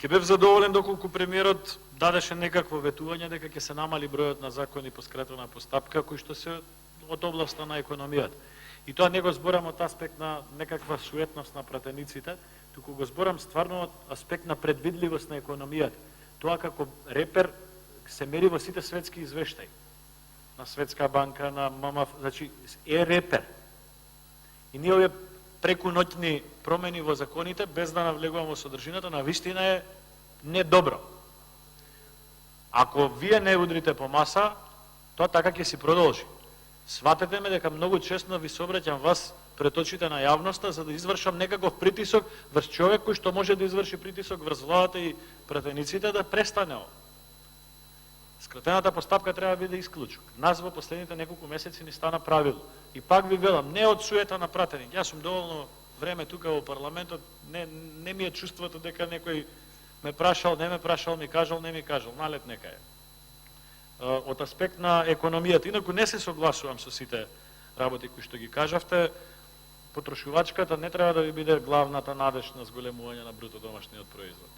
Ќе бев задоволен доколку премиерот дадеше некакво ветување дека ќе се намали бројот на закони по скратена постапка кои што се од областа на економијата. И тоа не го зборам од аспект на некаква суетност на пратениците, туку го зборам стварно од аспект на предвидливост на економијата. Тоа како репер се мери во сите светски извештаи. На Светска банка, на ММФ, значи е репер. И ние овие прекуноќни промени во законите, без да навлегувам во содржината, на вистина е недобро. Ако вие не удрите по маса, тоа така ќе си продолжи. Сватете ме дека многу честно ви се обраќам вас пред очите на јавноста за да извршам некаков притисок врз човек кој што може да изврши притисок врз владата и пратениците да престане ова. Скратената постапка треба да биде исклучок. Нас во последните неколку месеци ни стана правило. И пак ви велам, не од суета на пратеник. Јас сум доволно време тука во парламентот, не ми е чувството дека некој ме прашал, не ме прашал, ми кажал, не ми кажал. Налет нека е. Од аспект на економијата, инаку не се согласувам со сите работи кои што ги кажавте, потрошувачката не треба да ви биде главната надеж на зголемување на бруто домашниот производ.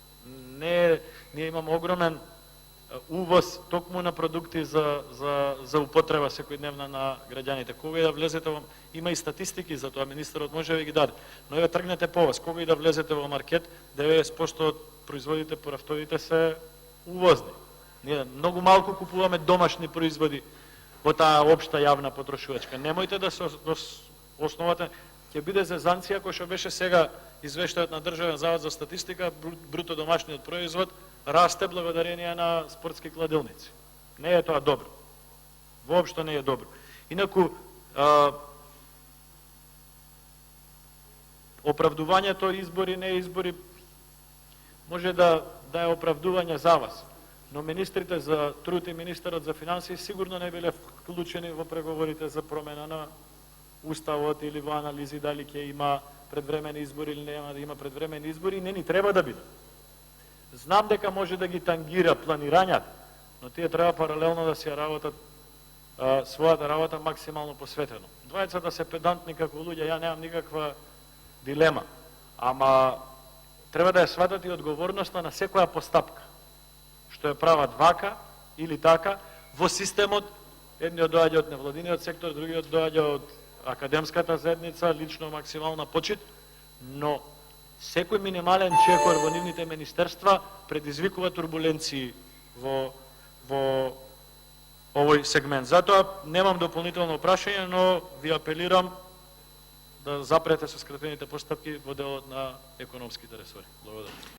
Не, ние имаме огромен увоз токму на продукти за употреба секојдневна на граѓаните. Кога и да влезете во... Има и статистики за тоа, министерот може да ви ги даде. Но еве тргнете по вас, кога и да влезете во маркет, 90% од производите по рафтовите се увозни. Ние многу малку купуваме домашни производи во таа општа јавна потрошувачка. Немојте да се основате, ќе биде зезанција кој што беше сега извештајот на Државен завод за статистика, бруто домашниот производ расте благодарение на спортски кладилници. Не е тоа добро. Воопшто не е добро. Инаку, оправдувањето избори, не избори, може да е оправдување за вас. Но министрите за труд и министерот за финансии сигурно не биле вклучени во преговорите за промена на уставот или во анализи дали ќе има предвремени избори или нема да има предвремени избори, не ни треба да биде. Знам дека може да ги тангира планирањата, но тие треба паралелно да си работат својата работа максимално посветено. Двајцата се педантни како луѓе, ја немам никаква дилема, ама треба да ја сватат и одговорноста на секоја постапка, што ја прават вака или така, во системот, едниот доаѓа од невладиниот сектор, другиот доаѓа од академската заедница, лично максимална почит, но секој минимален чекор во нивните министерства предизвикува турбуленции во овој сегмент. Затоа немам дополнително прашање, но ви апелирам да запрете со скратените постапки во делот на економските ресори. Благодарам.